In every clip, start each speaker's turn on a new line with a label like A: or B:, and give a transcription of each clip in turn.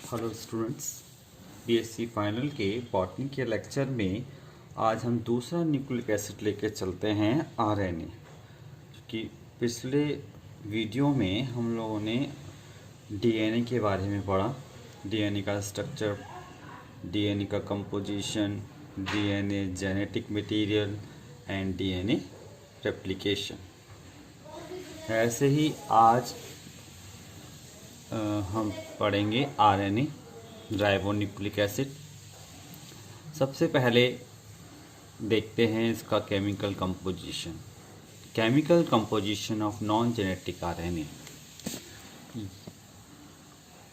A: Hello students, BSc final के botany के lecture में आज हम दूसरा न्यूक्लिक एसिड लेके चलते हैं आरएनए। कि पिछले वीडियो में हम लोगों ने डीएनए के बारे में पढ़ा, डीएनए का स्ट्रक्चर, डीएनए का composition, DNA genetic material and DNA replication. ऐसे ही आज हम पढ़ेंगे आरएनए, राइबोन्यूक्लिक एसिड। सबसे पहले देखते हैं इसका chemical composition. Chemical composition of non genetic RNA,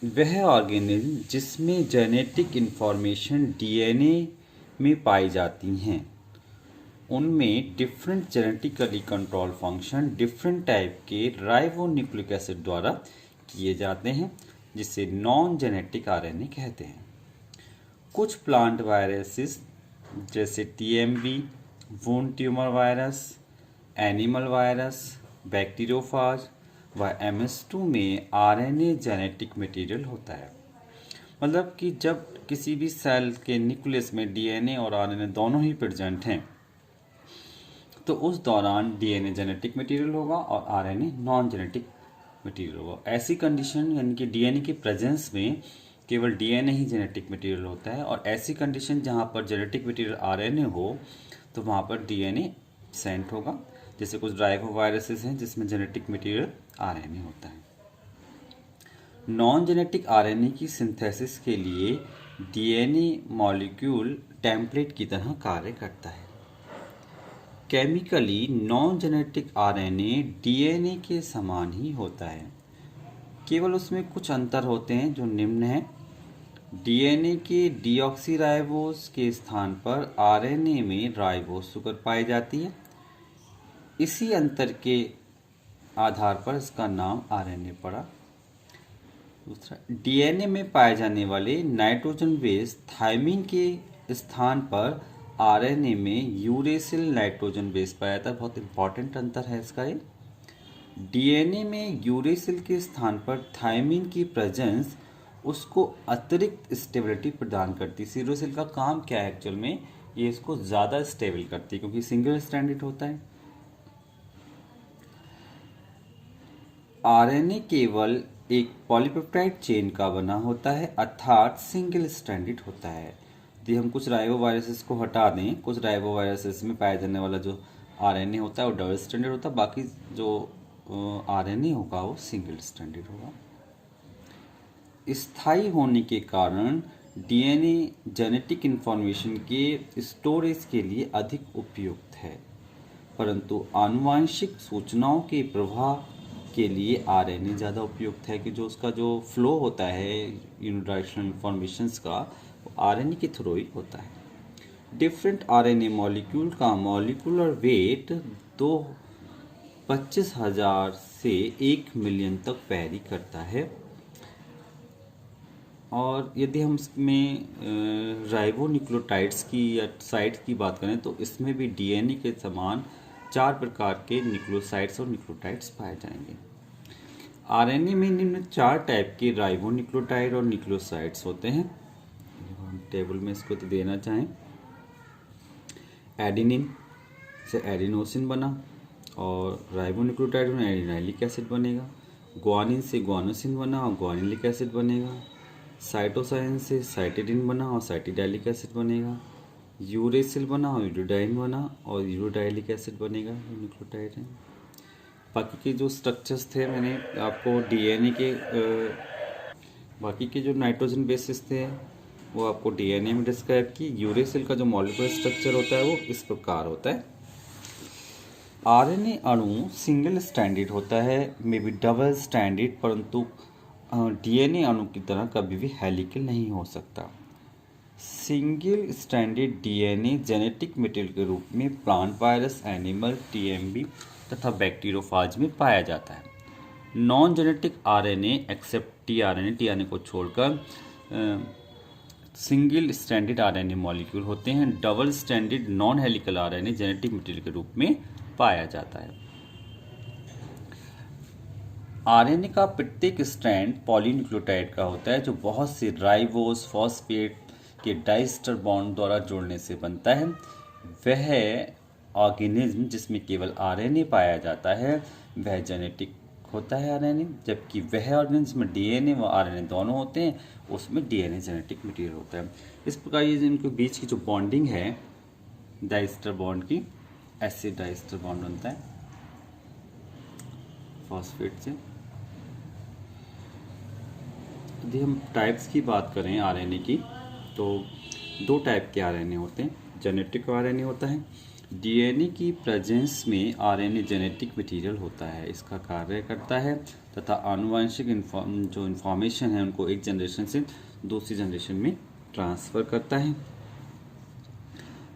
A: वह ऑर्गेनिज्म जिसमें जेनेटिक इंफॉर्मेशन डीएनए में पाई जाती हैं, उनमें different genetically control function different type के राइबोन्यूक्लिक एसिड द्वारा किए जाते हैं, जिसे नॉन जेनेटिक आरएनए कहते हैं। कुछ प्लांट वायरसेस जैसे TMV, wound tumour virus, animal virus, bacteriophage व MS2 में आरएनए जेनेटिक मटेरियल होता है। मतलब कि जब किसी भी सेल के न्यूक्लियस में डीएनए और आरएनए दोनों ही प्रेजेंट हैं, तो उस दौरान डीएनए जेनेटिक मटेरियल होगा और आरएनए नॉन जेनेटिक मटेरियल होगा। ऐसी कंडीशन यानी कि डीएनए के प्रेजेंस में केवल डीएनए ही जेनेटिक मटेरियल होता है, और ऐसी कंडीशन जहाँ पर जेनेटिक मटेरियल आरएनए हो तो वहाँ पर डीएनए एब्सेंट होगा। जैसे कुछ राइबो वायरसेस हैं जिसमें जेनेटिक मटेरियल आरएनए होता है। नॉन जेनेटिक आरएनए की सिंथेसिस के लिए डीएनए मॉलिक्यूल टेम्पलेट की तरह कार्य करता है। Chemically non genetic RNA DNA के समान ही होता है, केवल उसमें कुछ अंतर होते हैं जो निम्न हैं। डीएनए के डीऑक्सीराइबोस के स्थान पर आरएनए में राइबोस शुगर पाई जाती है। इसी अंतर के आधार पर इसका नाम आरएनए पड़ा। दूसरा, डीएनए में पाए जाने वाले नाइट्रोजन बेस थायमिन के स्थान पर आरएनए में यूरेसिल नाइट्रोजन बेस पाया जाता है। बहुत इंपॉर्टेंट अंतर है इसका ये। डीएनए में यूरेसिल के स्थान पर थायमिन की प्रेजेंस उसको अतिरिक्त स्टेबिलिटी प्रदान करती है। यूरेसिल का काम क्या है एक्चुअल में, ये इसको ज़्यादा स्टेबल करती है क्योंकि सिंगल स्ट्रैंडेड होता है। आरएनए केवल एक पॉलीपेप्टाइड चेन का बना होता है, अर्थात सिंगल स्ट्रैंडेड होता है। यदि हम कुछ राइबो वायरसेस को हटा दें, कुछ राइबो वायरसेस में पाया जाने वाला जो आरएनए होता है वो डबल स्ट्रैंडेड होता है, बाकी जो आरएनए होगा वो सिंगल स्ट्रैंडेड होगा। स्थायी होने के कारण डीएनए जेनेटिक इंफॉर्मेशन के स्टोरेज के लिए अधिक उपयुक्त है, परंतु आनुवांशिक सूचनाओं के प्रवाह के लिए आरएनए ज़्यादा उपयुक्त है कि जो उसका जो फ्लो होता है यूनिडायरेक्शनल इंफॉर्मेशंस का, वो आरएनए के थ्रू ही होता है। डिफरेंट आरएनए मॉलिक्यूल का मॉलिक्यूलर वेट 25,000 से 1 मिलियन तक वैरी करता है। और यदि हम इसमें राइबोन्यूक्लियोटाइड्स की या साइट्स की बात करें तो इसमें भी डीएनए के समान 4 प्रकार के न्यूक्लियोसाइड्स और न्यूक्लियोटाइड्स पाए जाएंगे। आरएनए में निम्न 4 टाइप के राइबोन्यूक्लियोटाइड और न्यूक्लियोसाइड्स होते हैं। हम टेबल में इसको तो देना चाहें, एडेनिन से एडिनोसिन बना और राइबोन्यूक्लियोटाइड में एडिनाइलिक एसिड बनेगा। ग्वानिन से ग्वानोसिन बना और ग्वानिलिक एसिड बनेगा। साइटोसाइन से साइटिडिन बना और साइटिडाइलिक एसिड बनेगा। यूरेसिल बना और यूरोडाइन बना और यूरोडाइलिक एसिड बनेगा, न्यूक्लियोटाइड है। बाकी के जो स्ट्रक्चर्स थे मैंने आपको डीएनए के बाकी के जो नाइट्रोजन बेसिस थे वो आपको डीएनए में डिस्क्राइब की। यूरेसिल का जो मॉलिक्यूलर स्ट्रक्चर होता है वो इस प्रकार होता है। आरएनए अणु सिंगल स्ट्रैंडेड होता है, मे बी डबल स्ट्रैंडेड, परंतु डीएनए अणु की तरह कभी भी हेलिकल नहीं हो सकता। Single stranded DNA genetic material के रूप में प्लांट वायरस, एनिमल, टीएमबी तथा बैक्टीरियोफाज में पाया जाता है। Non genetic RNA except tRNA को छोड़कर सिंगल स्ट्रैंडेड आरएनए मॉलिक्यूल होते हैं। Double stranded non helical RNA genetic material के रूप में पाया जाता है। आरएनए का प्रत्येक स्ट्रैंड पॉलीन्यूक्लियोटाइड का होता है जो बहुत से राइबोस फॉस्फेट के डाइस्टर बॉन्ड द्वारा जोड़ने से बनता है। वह ऑर्गेनिज्म जिसमें केवल आरएनए पाया जाता है वह जेनेटिक होता है आरएनए, जबकि वह ऑर्गेनिज्म में डीएनए व आरएनए दोनों होते हैं उसमें डीएनए जेनेटिक मटेरियल होता है। इस प्रकार ये इनके बीच की जो बॉन्डिंग है डाइस्टर बॉन्ड की, एसिड डाइस्टर बॉन्ड बनता है फॉस्फेट से। यदि हम टाइप्स की बात करें आरएनए की तो दो टाइप के आरएनए होते हैं। जेनेटिक आरएनए होता है, डीएनए की प्रेजेंस में आरएनए जेनेटिक मटेरियल होता है, इसका कार्य करता है तथा आनुवंशिक जो इन्फॉर्मेशन है उनको एक जनरेशन से दूसरी जनरेशन में ट्रांसफ़र करता है।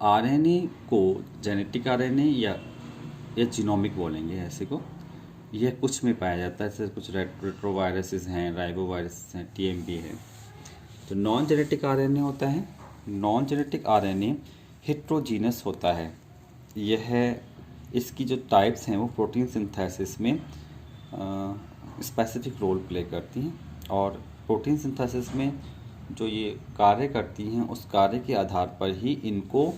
A: आरएनए को जेनेटिक आरएनए या जीनोमिक बोलेंगे ऐसे को, यह कुछ में पाया जाता है, जैसे कुछ रेट्रोवायरसेस हैं, राइबोवायरस हैं, टीएमबी है। तो नॉन जेनेटिक आरएनए होता है, नॉन जेनेटिक आरएनए हेट्रोजीनस होता है। यह इसकी जो टाइप्स हैं वो प्रोटीन सिंथेसिस में स्पेसिफिक रोल प्ले करती हैं और प्रोटीन सिंथेसिस में जो ये कार्य करती हैं उस कार्य के आधार पर ही इनको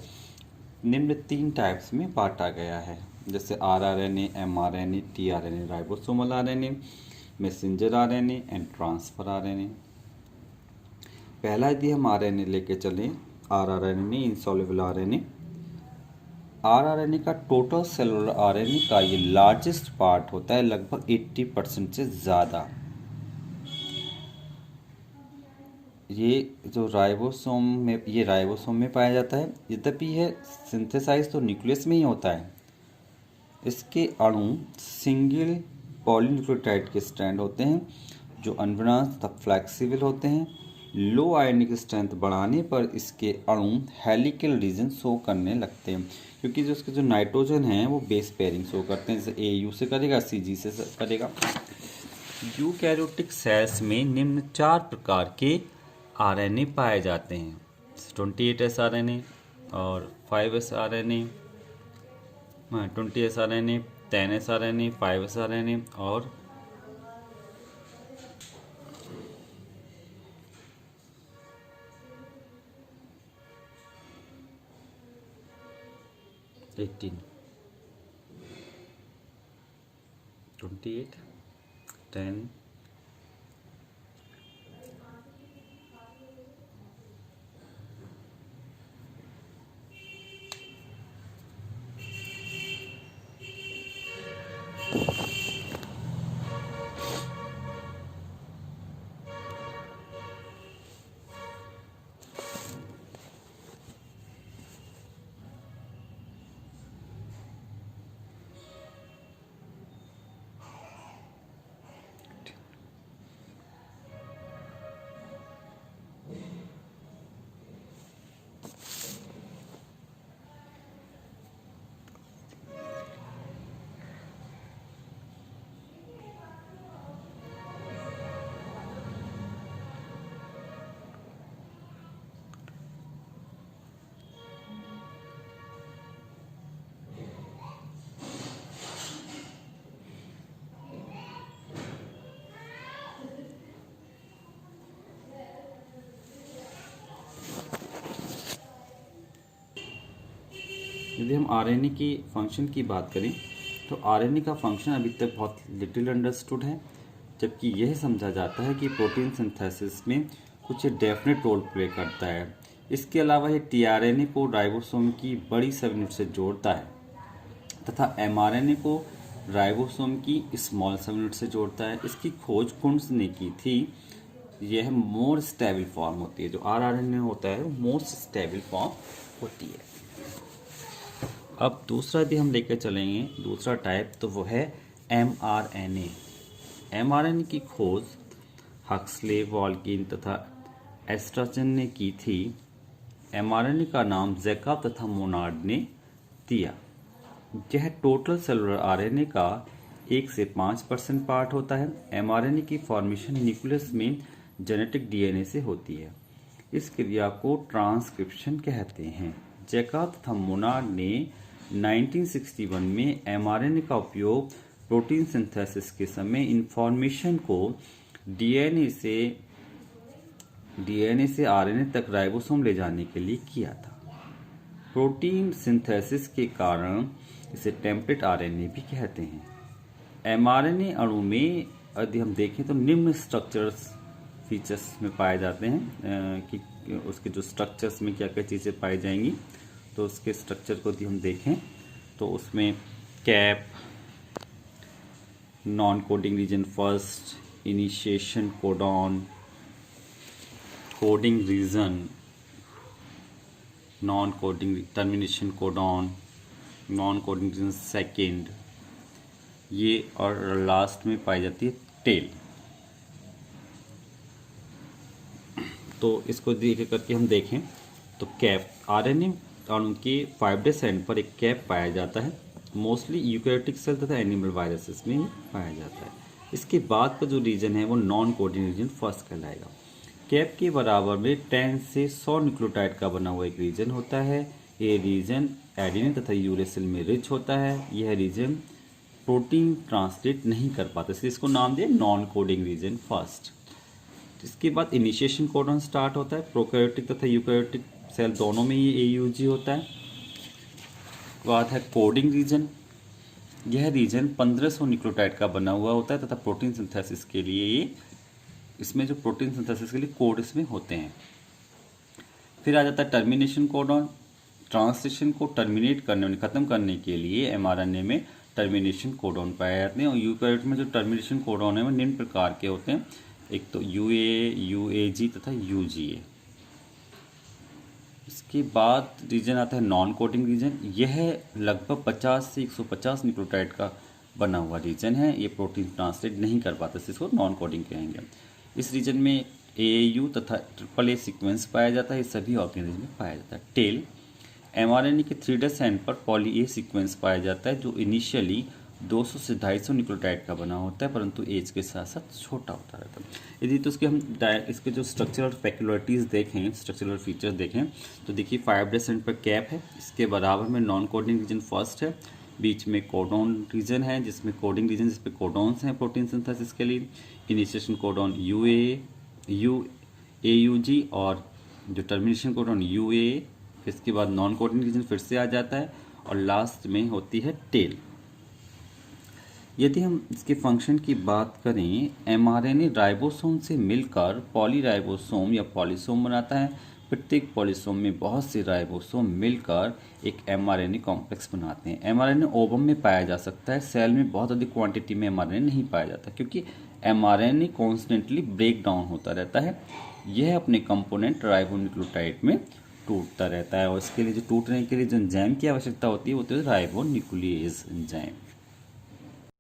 A: निम्न 3 टाइप्स में बांटा गया है, जैसे rRNA, mRNA, tRNA, ribosomal RNA, messenger RNA and transfer RNA. पहला यदि हम आरएनए लेके चलें, आरआरएनए इनसॉल्युबल आरएनए। आरआरएनए का टोटल सेलुलर आरएनए का ये लार्जेस्ट पार्ट होता है, लगभग 80% से ज़्यादा। ये जो राइबोसोम में पाया जाता है, यद्यपि यह सिंथेसाइज तो न्यूक्लियस में ही होता है। इसके अणु सिंगल पॉलीन्यूक्लियोटाइड के स्ट्रैंड होते हैं जो अनबाउंड तथा फ्लेक्सिबल होते हैं। लो आयनिक स्ट्रेंथ बढ़ाने पर इसके अणु हेलिकल रीजन शो करने लगते हैं, क्योंकि जो उसके जो नाइट्रोजन है वो बेस पेयरिंग शो करते हैं, जैसे AU से करेगा, CG से करेगा। यूकैरियोटिक सेल्स में निम्न 4 प्रकार के आरएनए पाए जाते हैं, 28S आरएनए और 5S RNA, 20S RNA, 10S RNA, 5S RNA और 18, 28, 10, यदि हम आरएनए की फंक्शन की बात करें तो आरएनए का फंक्शन अभी तक बहुत लिटिल अंडरस्टूड है, जबकि यह समझा जाता है कि प्रोटीन सिंथेसिस में कुछ डेफिनेट रोल प्ले करता है। इसके अलावा ये टीआरएनए को राइबोसोम की बड़ी सब यूनिट से जोड़ता है तथा एमआरएनए को राइबोसोम की स्मॉल सब यूनिट से जोड़ता है। इसकी खोज कुंड्स ने की थी। यह मोर स्टेबल फॉर्म होती है, जो आरआरएनए होता है वो मोस्ट स्टेबल फॉर्म होती है। अब दूसरा यदि हम लेकर चलेंगे, दूसरा टाइप, तो वो है एमआरएनए। एमआरएनए की खोज हक्सले, वॉल्किन तथा एस्ट्राचन ने की थी। एमआरएनए का नाम जैकब तथा मोनार्ड ने दिया। यह टोटल सेलुलर आरएनए का 1 से 5% पार्ट होता है। एमआरएनए की फॉर्मेशन न्यूक्लियस में जेनेटिक डीएनए से होती है। इस क्रिया को ट्रांसक्रिप्शन कहते हैं। जैकब तथा मोनार्ड ने 1961 में एमआरएनए का उपयोग प्रोटीन सिंथेसिस के समय इंफॉर्मेशन को डीएनए से आरएनए तक राइबोसोम ले जाने के लिए किया था। प्रोटीन सिंथेसिस के कारण इसे टेम्पलेट आरएनए भी कहते हैं। एमआरएनए अणु में यदि हम देखें तो निम्न स्ट्रक्चर्स फीचर्स में पाए जाते हैं कि उसके जो स्ट्रक्चर्स में क्या क्या चीज़ें पाई जाएंगी। तो उसके स्ट्रक्चर को यदि हम देखें तो उसमें cap, non coding region first, initiation codon, coding region, non coding termination codon, non coding region second, ये और लास्ट में पाई जाती है टेल। तो इसको देख करके हम देखें तो कैप, आरएनए अणु के 5' एंड पर एक कैप पाया जाता है। मोस्टली यूकैरियोटिक सेल तथा एनिमल वायरसेस में पाया जाता है। इसके बाद का जो रीजन है वो नॉन कोडिंग रीजन फर्स्ट कहलाएगा। कैप के बराबर में 10 से 100 न्यूक्लियोटाइड का बना हुआ एक रीजन होता है। ये रीजन एडेनिन तथा यूरेसिल में रिच होता है। यह रीजन प्रोटीन ट्रांसलेट नहीं कर पाता, इसलिए इसको नाम दिया नॉन कोडिंग रीजन फर्स्ट। इसके बाद इनिशिएशन कोडॉन स्टार्ट होता है। प्रोकैरियोटिक तथा यूकैरियोटिक सेल दोनों में ये AUG होता है। बात है कोडिंग रीजन। यह रीजन 1500 न्यूक्लियोटाइड का बना हुआ होता है तथा प्रोटीन सिंथेसिस के लिए इसमें जो प्रोटीन सिंथेसिस के लिए कोड इसमें होते हैं। फिर आ जाता है टर्मिनेशन कोडॉन। ट्रांसलेशन को टर्मिनेट करने, खत्म करने के लिए mRNA में टर्मिनेशन कोडॉन पाए जाते हैं। और यूकैरियोट में जो टर्मिनेशन कोडॉन है वो निम्न प्रकार के होते हैं। एक तो UAA, UAG तथा UGA। इसके बाद रीजन आता है नॉन कोडिंग रीजन। यह लगभग 50 से 150 न्यूक्लियोटाइड का बना हुआ रीजन है। ये प्रोटीन ट्रांसलेट नहीं कर पाता, इसको नॉन कोडिंग कहेंगे। इस रीजन में AAU तथा AAA सीक्वेंस पाया जाता है। ये सभी ऑर्गेनिज्म में पाया जाता है। टेल, mRNA के 3' एंड पर पॉली A सीक्वेंस पाया जाता है जो इनिशियली 200 से 250 न्यूक्लियोटाइड का बना होता है, परंतु एज के साथ साथ छोटा होता रहता है। यदि तो इसके जो स्ट्रक्चरल फैक्युलरिटीज़ देखें, स्ट्रक्चरल फीचर्स देखें तो देखिए 5' एंड पर कैप है। इसके बराबर में नॉन कोडिंग रीजन फर्स्ट है। बीच में कोडॉन रीजन है जिसमें कोडिंग रीजन जिस पे कोडॉन्स हैं प्रोटीन सिंथेसिस के लिए। इनिशिएशन कोडॉन AUG और जो टर्मिनेशन कोडॉन UAA। इसके बाद नॉन कोडिंग रीजन फिर से आ जाता है और लास्ट में होती है टेल। यदि हम इसके फंक्शन की बात करें, mRNA राइबोसोम से मिलकर पॉलीराइबोसोम या पॉलीसोम बनाता है। प्रत्येक पॉलीसोम में बहुत से राइबोसोम मिलकर एक mRNA कॉम्प्लेक्स बनाते हैं। mRNA ओवम में पाया जा सकता है। सेल में बहुत अधिक क्वांटिटी में mRNA नहीं पाया जाता क्योंकि mRNA कॉन्स्टेंटली ब्रेक डाउन होता रहता है। यह अपने कंपोनेंट राइबोन्यूक्लियोटाइड में टूटता रहता है और इसके लिए जो टूटने के लिए जो एंजाइम की आवश्यकता होती है वो तो राइबोन्यूक्लियेज एंजाइम।